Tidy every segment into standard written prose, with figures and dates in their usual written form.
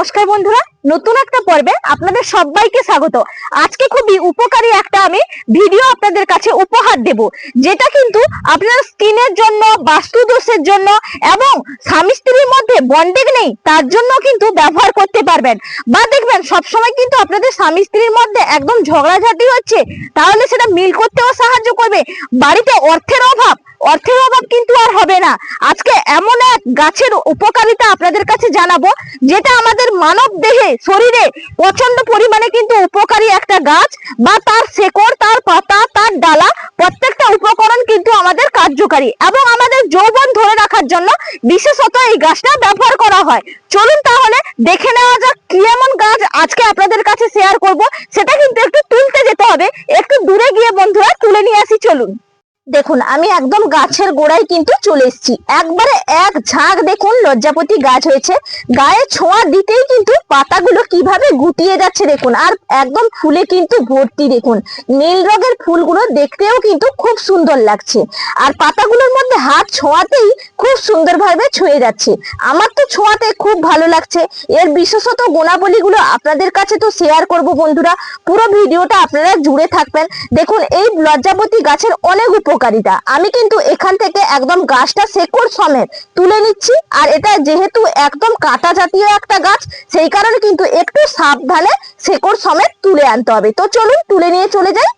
নমস্কার বন্ধুরা, নতুন একটা পর্বে আপনাদের সবাইকে স্বাগত। আজকে খুবই উপকারী একটা আমি ভিডিও আপনাদের কাছে উপহার দেব, যেটা কিন্তু আপনার স্কিনের জন্য, বাস্তু দোষের জন্য এবং স্বামী স্ত্রীর মধ্যে বন্ডিং নেই তার জন্য কিন্তু ব্যবহার করতে পারবেন। বা দেখবেন সবসময় কিন্তু আপনাদের স্বামী স্ত্রীর মধ্যে একদম ঝগড়াঝাটি হচ্ছে, তাহলে সেটা মিল করতেও সাহায্য করবে। বাড়িতে অর্থের অভাব কিন্তু আর হবে না। আজকে এমন এক গাছের উপকারিতা আপনাদের কাছে জানাবো, যেটা আমাদের মানব দেহে, শরীরে প্রচন্ড পরিমাণে কিন্তু উপকারী একটা গাছ। বা তার শেকড়, তার পাতা, তার ডালা, প্রত্যেকটা উপকরণ কিন্তু আমাদের কার্যকারী এবং আমাদের যৌবন ধরে রাখার জন্য বিশেষত এই গাছটা ব্যবহার করা হয়। চলুন তাহলে দেখে নেওয়া যাক কি এমন গাছ আজকে আপনাদের কাছে শেয়ার করব। সেটা কিন্তু একটু তুলতে যেতে হবে, একটু দূরে গিয়ে বন্ধুরা তুলে নিয়ে আসি। চলুন। দেখুন, আমি একদম গাছের গোড়ায় কিন্তু চলে এসেছি। একবারে এক ঝাঁক দেখুন লজ্জাপতি গাছ হয়েছে। গায়ে ছোঁয়া দিতেই কিন্তু পাতাগুলো কিভাবে গুটিয়ে যাচ্ছে দেখুন, আর একদম ফুলে কিন্তু ভর্তি। দেখুন নীল রঙের ফুলগুলো দেখতেও কিন্তু খুব সুন্দর লাগছে, আর পাতাগুলোর মধ্যে হাত ছোঁয়াতেই খুব সুন্দরভাবে ছুঁয়ে যাচ্ছে। আমার তো ছোঁয়াতে খুব ভালো লাগছে। এর বিশেষত গুণাবলীগুলো আপনাদের কাছে তো শেয়ার করব বন্ধুরা, পুরো ভিডিওটা আপনারা জুড়ে থাকবেন। দেখুন এই লজ্জাপতি গাছের অনেক উপকারিতা। আমি কিন্তু এখান থেকে একদম গাছটা শেকড় সমেত তুলে নিচ্ছি, আর এটা যেহেতু একদম কাঁটা জাতীয় একটা গাছ, সেই কারণে কিন্তু একটু সাবধানে শেকড় সমেত তুলে আনতে হবে। তো চলুন তুলে নিয়ে চলে যাই।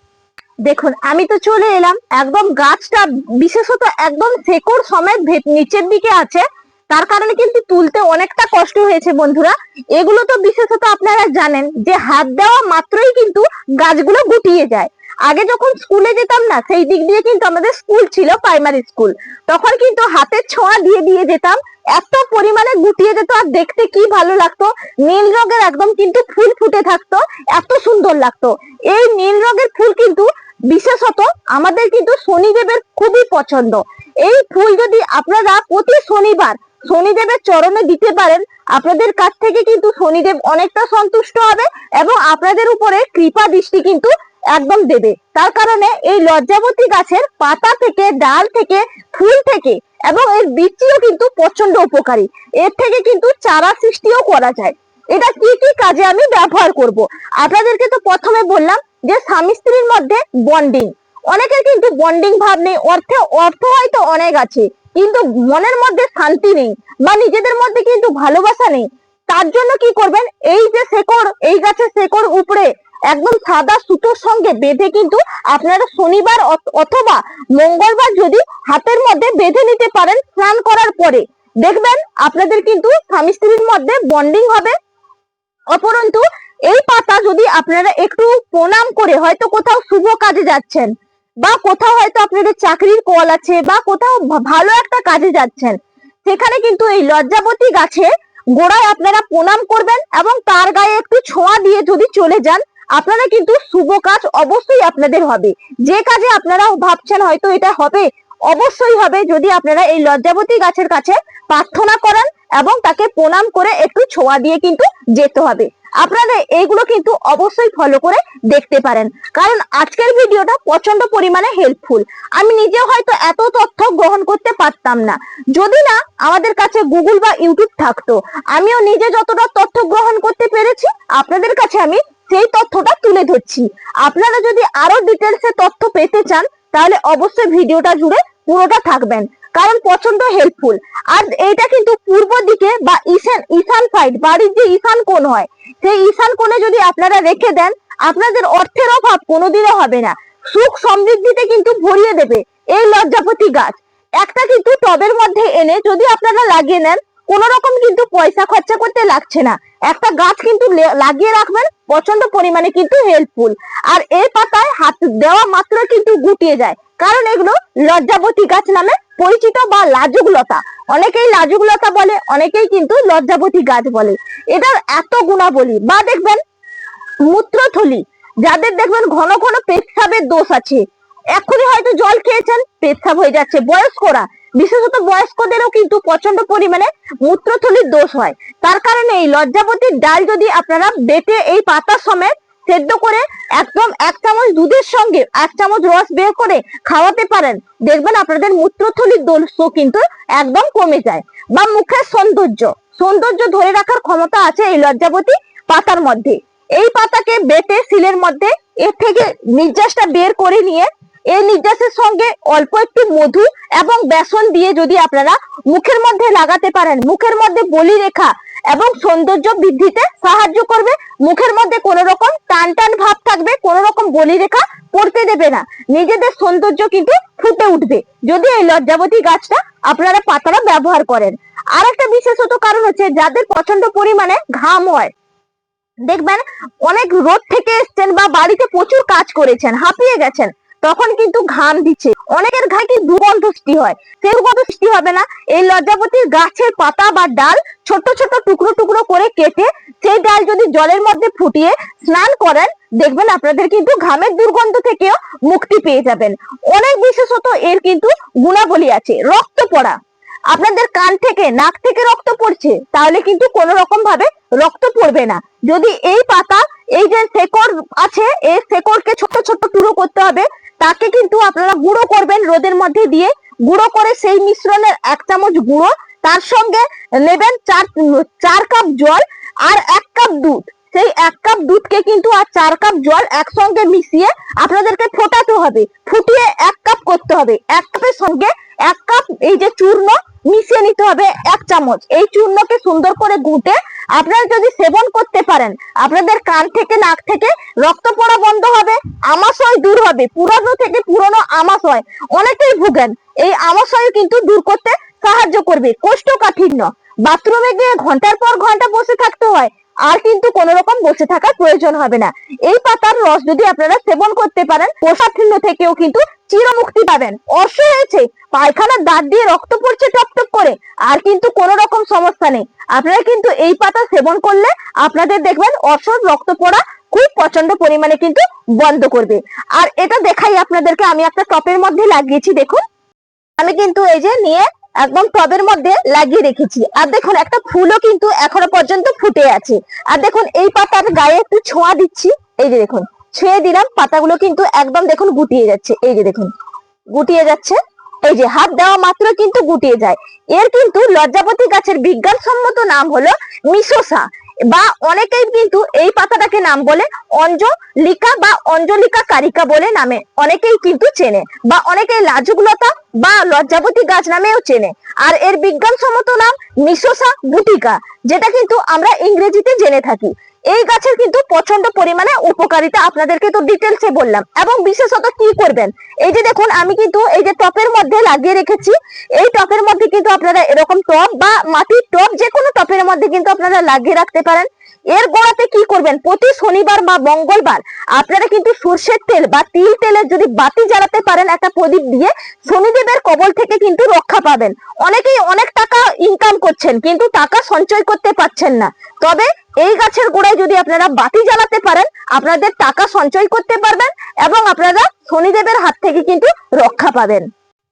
দেখুন আমি তো চলে এলাম, একদম গাছটা বিশেষত একদম শেকড় সমেত নিচের দিকে আছে, তার কারণে কিন্তু তুলতে অনেকটা কষ্ট হয়েছে বন্ধুরা। এগুলো তো বিশেষত আপনারা জানেন যে হাত দেওয়া মাত্রই কিন্তু গাছগুলো গুটিয়ে যায়। আগে যখন স্কুলে যেতাম না, সেই দিক দিয়ে কিন্তু আমাদের স্কুল ছিল প্রাইমারি স্কুল, তখন কিন্তু হাতের ছোঁয়া দিয়ে দিয়ে যেতাম, এত পরিমাণে গুটিয়ে যেত আর দেখতে কি ভালো লাগতো। নীল রঙের একদম কিন্তু ফুল ফুটে থাকতো, এত সুন্দর লাগতো। এই নীল রঙের ফুল কিন্তু বিশেষত আমাদের কিন্তু শনিদেবের খুবই পছন্দ। এই ফুল যদি আপনারা প্রতি শনিবার শনিদেবের চরণে দিতে পারেন, আপনাদের কাছ থেকে কিন্তু শনিদেব অনেকটা সন্তুষ্ট হবে এবং আপনাদের উপরে কৃপা দৃষ্টি কিন্তু একদম দেবে। তার কারণে এই লজ্জাবতী গাছের পাতা থেকে, ডাল থেকে, ফুল থেকে এবং এর বীজটিও কিন্তু প্রচন্ড উপকারী। এর থেকে কিন্তু চারা সৃষ্টিও করা যায়। এটা কি কি কাজে আমি ব্যবহার করব, আপনাদেরকে তো প্রথমে বললাম যে স্বামী স্ত্রীর মধ্যে বন্ডিং। অনেকের কিন্তু বন্ডিং ভাব নেই, অর্থ হয়তো অনেক আছে, কিন্তু মনের মধ্যে শান্তি নেই বা নিজেদের মধ্যে কিন্তু ভালোবাসা নেই। তার জন্য কি করবেন, এই যে শেকড়, এই গাছের শেকড় উপরে একদম সাদা সুতোর সঙ্গে বেঁধে কিন্তু আপনারা শনিবার অথবা মঙ্গলবার যদি হাতের মধ্যে বেঁধে নিতে পারেন স্নান করার পরে, দেখবেন আপনাদের কিন্তু স্বামী স্ত্রীর মধ্যে বন্ডিং হবে। অপরন্তু এই পাতা যদি আপনারা একটু প্রণাম করে, হয়তো কোথাও শুভ কাজে যাচ্ছেন বা কোথাও হয়তো আপনাদের চাকরির কল আছে বা কোথাও ভালো একটা কাজে যাচ্ছেন, সেখানে কিন্তু এই লজ্জাবতী গাছে গোড়ায় আপনারা প্রণাম করবেন এবং তার গায়ে একটু ছোঁয়া দিয়ে যদি চলে যান, আপনারা কিন্তু শুভ কাজ অবশ্যই আপনাদের হবে। যে কাজে আপনারা ভাবছেন হয়তো এটা হবে, অবশ্যই হবে যদি আপনারা এই লজ্জাবতী গাছের কাছে প্রার্থনা করেন এবং তাকে প্রণাম করে একটু ছোঁয়া দিয়ে কিন্তু যেতে হবে। আপনারা এইগুলো কিন্তু অবশ্যই ফলো করে দেখতে পারেন, কারণ আজকের ভিডিওটা প্রচন্ড পরিমাণে হেল্পফুল। আমি নিজেও হয়তো এত তথ্য গ্রহণ করতে পারতাম না যদি না আমাদের কাছে গুগল বা ইউটিউব থাকতো। আমিও নিজে যতটা তথ্য গ্রহণ করতে পেরেছি, আপনাদের কাছে আমি সেই তথ্যটা তুলে ধরছি। আপনারা যদি আরো ডিটেলসে তথ্য পেতে চান, তাহলে অবশ্যই ভিডিওটা জুড়ে পুরোটা থাকবেন, কারণ প্রচন্ড হেল্পফুল। আর এইটা কিন্তু পূর্ব দিকে বা ঈশান সাইড, বাড়ির যে ঈশান কোণ হয়, সেই ঈশান কোণে যদি আপনারা রেখে দেন, আপনাদের অর্থের অভাব কোনোদিনও হবে না। সুখ সমৃদ্ধিতে কিন্তু ভরিয়ে দেবে এই লজ্জাপতি গাছ। একটা কিন্তু টবের মধ্যে এনে যদি আপনারা লাগিয়ে নেন, কোন রকম কিন্তু পয়সা খরচা করতে লাগছে না। একটা গাছ কিন্তু লাগিয়ে রাখবেন, প্রচন্ড পরিমাণে কিন্তু হেল্পফুল। আর এই পাতায় হাত দেওয়া মাত্র কিন্তু গুটিয়ে যায়, কারণ এগুলো লজ্জাবতী গাছ নামে পরিচিত বা লাজুক লতা। অনেকেই লাজুক লতা বলে, অনেকেই কিন্তু লজ্জাবতী গাছ বলে। এটার এত গুণাবলী। বা দেখবেন মূত্রথলি, যাদের দেখবেন ঘন ঘন পেচ্ছাবের দোষ আছে, এক্ষুনি হয়তো জল খেয়েছেন, পেচ্ছাব হয়ে যাচ্ছে, বয়স্করা, বিশেষত বয়স্কদেরও কিন্তু প্রচন্ড পরিমাণে মূত্রথলির দোষ হয়। তার কারণে এই লজ্জাবতীর ডাল যদি আপনারা বেটে এই পাতা সমেত সেদ্ধ করে একদম 1 চামচ দুধের সঙ্গে 1 চামচ রস বের করে খাওয়াতে পারেন, দেখবেন আপনাদের মূত্রথলির দোষও কিন্তু একদম কমে যায়। বা মুখের সৌন্দর্য, সৌন্দর্য ধরে রাখার ক্ষমতা আছে এই লজ্জাবতী পাতার মধ্যে। এই পাতাকে বেটে শিলের মধ্যে এর থেকে নির্যাসটা বের করে নিয়ে এই নির্যাসের সঙ্গে অল্প একটু মধু এবং বেসন দিয়ে যদি আপনারা মুখের মধ্যে লাগাতে পারেন, মুখের মধ্যে বলি রেখা এবং সৌন্দর্য বৃদ্ধিতে সাহায্য করবে। মুখের মধ্যে কোনো রকম টান টান ভাব থাকবে, কোনো রকম বলি রেখা পড়তে দেবে না, নিজেদের সৌন্দর্য কিন্তু ফুটে উঠবে যদি এই লজ্জাবতী গাছটা আপনারা পাতাটা ব্যবহার করেন। আর একটা বিশেষত কারণ হচ্ছে যাদের প্রচন্ড পরিমাণে ঘাম হয়, দেখবেন অনেক রোদ থেকে এসছেন বা বাড়িতে প্রচুর কাজ করেছেন, হাঁপিয়ে গেছেন, তখন কিন্তু ঘাম দিচ্ছে, অনেকের গায়ে কি দুর্গন্ধ সৃষ্টি হয়, সেই দুর্গন্ধ সৃষ্টি হবে না। এই লজ্জাবতীর গাছের পাতা বা ডাল ছোট ছোট টুকরো টুকরো করে কেটে সেই ডাল যদি জলের মধ্যে ফুটিয়ে স্নান করেন, দেখবেন আপনাদের কিন্তু ঘামের দুর্গন্ধ থেকেও মুক্তি পেয়ে যাবেন। অনেক বিশেষত এর কিন্তু গুণাবলী আছে। রক্ত পড়া, আপনাদের কান থেকে নাক থেকে রক্ত পড়ছে, তাহলে কিন্তু কোনো রকম ভাবে রক্ত পড়বে না যদি এই পাতা, এই যে শেকড় আছে, এই শেকড়কে ছোট ছোট টুকরো করতে হবে, তাকে কিন্তু আপনারা গুঁড়ো করবেন রোদের মধ্যে দিয়ে, গুঁড়ো করে সেই মিশ্রণের 1 চামচ গুঁড়ো, তার সঙ্গে নেবেন 4 কাপ জল আর 1 কাপ দুধ। সেই 1 কাপ দুধকে কিন্তু আর 4 কাপ জল একসঙ্গে মিশিয়ে আপনাদেরকে ফোটাতে হবে, ফুটিয়ে 1 কাপ করতে হবে। 1 কাপের সঙ্গে 1 কাপ এই যে চূর্ণ মিশিয়ে নিতে হবে 1 চামচ। এই চূর্ণকে সুন্দর করে ঘুটে আপনারা যদি সেবন করতে পারেন, আপনাদের কান থেকে নাক থেকে রক্ত পড়া বন্ধ হবে, আমাশয় দূর হবে, পুরনো থেকে পুরনো আমাশয় অনেকেই ভুগেন, এই আমাশয় কিন্তু দূর করতে সাহায্য করবে। কোষ্ঠকাঠিন্য, বাথরুমে গিয়ে ঘন্টার পর ঘন্টা বসে থাকতে হয়, আর কিন্তু কোন রকম বসে থাকার প্রয়োজন হবে না। এই পাতার রস যদি আপনারা সেবন করতে পারেন, কোষ্ঠকাঠিন্য থেকেও কিন্তু চিরমুক্তি পাবেন। অর্শ হয়েছে, পায়খানার দাঁত দিয়ে রক্ত পড়ছে টপ টপ করে, আর কিন্তু কোন রকম সমস্যা নেই, আপনারা কিন্তু এই পাতা সেবন করলে আপনাদের দেখবেন অর্শ, রক্ত পড়া খুব প্রচন্ড পরিমাণে কিন্তু বন্ধ করবে। আর এটা দেখাই আপনাদেরকে, আমি একটা টপের মধ্যে লাগিয়েছি, দেখুন আমি কিন্তু এই যে নিয়ে একদম টবের মধ্যে লাগিয়ে রেখেছি। আর দেখুন একটা ফুলও কিন্তু এখনো পর্যন্ত ফুটে আছে। আর দেখুন এই পাতার গায়ে একটু ছোঁয়া দিচ্ছি, এই যে দেখুন ছুঁয়ে দিলাম, পাতাগুলো কিন্তু একদম দেখুন গুটিয়ে যাচ্ছে, এই যে দেখুন গুটিয়ে যাচ্ছে, এই যে হাত দেওয়া মাত্র কিন্তু গুটিয়ে যায়। এর কিন্তু লজ্জাবতী গাছের বিজ্ঞানসম্মত নাম হলো মিশোসা, বা অনেকেই কিন্তু এই পাতাটাকে নাম বলে অঞ্জলিকা বা অঞ্জলিকা কারিকা বলে নামে অনেকেই কিন্তু চেনে, বা অনেকেই লাজুকলতা বা লজ্জাবতী গাছ নামেও চেনে। আর এর বিজ্ঞানসম্মত নাম মিশোসা বুটিকা, যেটা কিন্তু আমরা ইংরেজিতে জেনে থাকি। এই গাছের কিন্তু প্রচন্ড পরিমাণে উপকারিতা আপনাদেরকে তো ডিটেলসে বললাম। এবং বিশেষত কি করবেন, এই যে দেখুন আমি কিন্তু এই যে টপের মধ্যে লাগিয়ে রেখেছি, এই টপের মধ্যে কিন্তু আপনারা এরকম টপ বা মাটির টপ যে কোনো টপের মধ্যে কিন্তু আপনারা লাগিয়ে রাখতে পারেন। এর গোড়াতে কি করবেন, প্রতি শনিবার বা মঙ্গলবার আপনারা কিন্তু সর্ষের তেল বা তিল তেলের যদি বাতি জ্বালাতে পারেন একটা প্রদীপ দিয়ে, শনিদেবের কবল থেকে কিন্তু রক্ষা পাবেন। অনেকেই অনেক টাকা ইনকাম করছেন কিন্তু টাকা সঞ্চয় করতে পারছেন না, তবে এই গাছের গোড়ায় যদি আপনারা বাতি জ্বালাতে পারেন, আপনাদের টাকা সঞ্চয় করতে পারবেন এবং আপনারা শনিদেবের হাত থেকে কিন্তু রক্ষা পাবেন।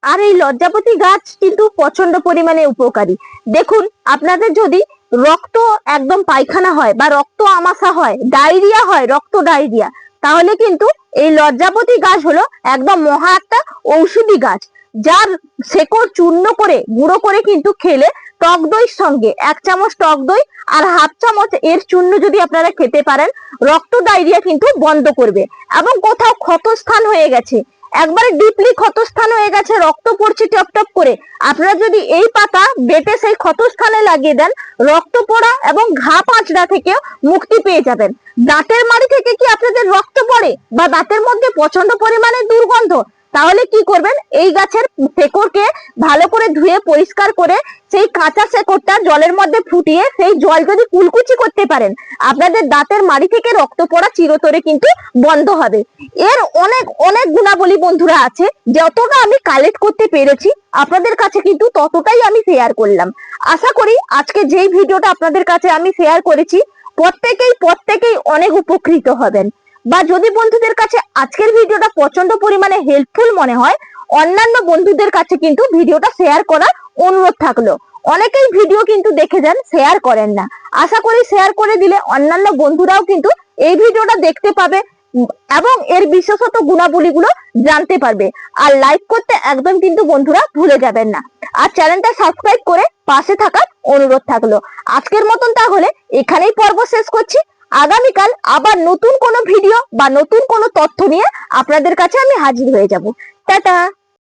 আর এই লজ্জাবতী গাছ কিন্তু প্রচন্ড পরিমাণে উপকারী। দেখুন আপনাদের যদি রক্ত একদম পায়খানা হয় বা রক্ত আমাশা হয়, ডায়রিয়া হয়, রক্ত ডায়রিয়া, তাহলে কিন্তু এই লজ্জাবতী গাছ হলো একদম মহা একটা ঔষধি গাছ, যার শেকড় চূর্ণ করে গুঁড়ো করে কিন্তু খেলে টক দইয়ের সঙ্গে 1 চামচ টক দই আর 1/2 চামচ এর চূর্ণ যদি আপনারা খেতে পারেন, রক্ত ডায়রিয়া কিন্তু বন্ধ করবে। এবং কোথাও ক্ষতস্থান হয়ে গেছে, একবারে ডিপলি ক্ষতস্থান হয়ে গেছে, রক্ত পড়ছে টপ টপ করে, আপনারা যদি এই পাতা বেটে সেই ক্ষতস্থানে লাগিয়ে দেন, রক্ত পড়া এবং ঘা পাঁচড়া থেকেও মুক্তি পেয়ে যাবেন। দাঁতের মাড়ি থেকে কি আপনাদের রক্ত পড়ে বা দাঁতের মধ্যে প্রচন্ড পরিমাণে দুর্গন্ধ, তাহলে কি করবেন, এই গাছের শেকড়কে ভালো করে ধুয়ে পরিষ্কার করে সেই কাঁচা শেকড়টা জলের মধ্যে ফুটিয়ে সেই জল যদি কুলকুচি করতে পারেন, আপনাদের দাঁতের মাড়ি থেকে রক্ত পড়া চিরতরে কিন্তু বন্ধ হবে। এর অনেক অনেক গুণাবলী বন্ধুরা আছে, যতটা আমি কালেক্ট করতে পেরেছি আপনাদের কাছে কিন্তু ততটাই আমি শেয়ার করলাম। আশা করি আজকে যেই ভিডিওটা আপনাদের কাছে আমি শেয়ার করেছি প্রত্যেকেই অনেক উপকৃত হবেন। বা যদি বন্ধুদের কাছে আজকের ভিডিওটা প্রচন্ড পরিমাণে হেল্পফুল মনে হয়, অন্যান্য বন্ধুদের কাছে কিন্তু ভিডিওটা শেয়ার করার অনুরোধ থাকলো। অনেকেই ভিডিও কিন্তু দেখে যান, শেয়ার করেন না। আশা করি শেয়ার করে দিলে অন্যান্য বন্ধুরাও কিন্তু এই ভিডিওটা দেখতে পাবে, এবং এর বিশেষত গুণাবলীগুলো জানতে পারবে। আর লাইক করতে একদম কিন্তু বন্ধুরা ভুলে যাবেন না, আর চ্যানেলটা সাবস্ক্রাইব করে পাশে থাকার অনুরোধ থাকলো। আজকের মতন তাহলে এখানেই পর্ব শেষ করছি। আগামীকাল আবার নতুন কোনো ভিডিও বা নতুন কোনো তথ্য নিয়ে আপনাদের কাছে আমি হাজির হয়ে যাব। টাটা।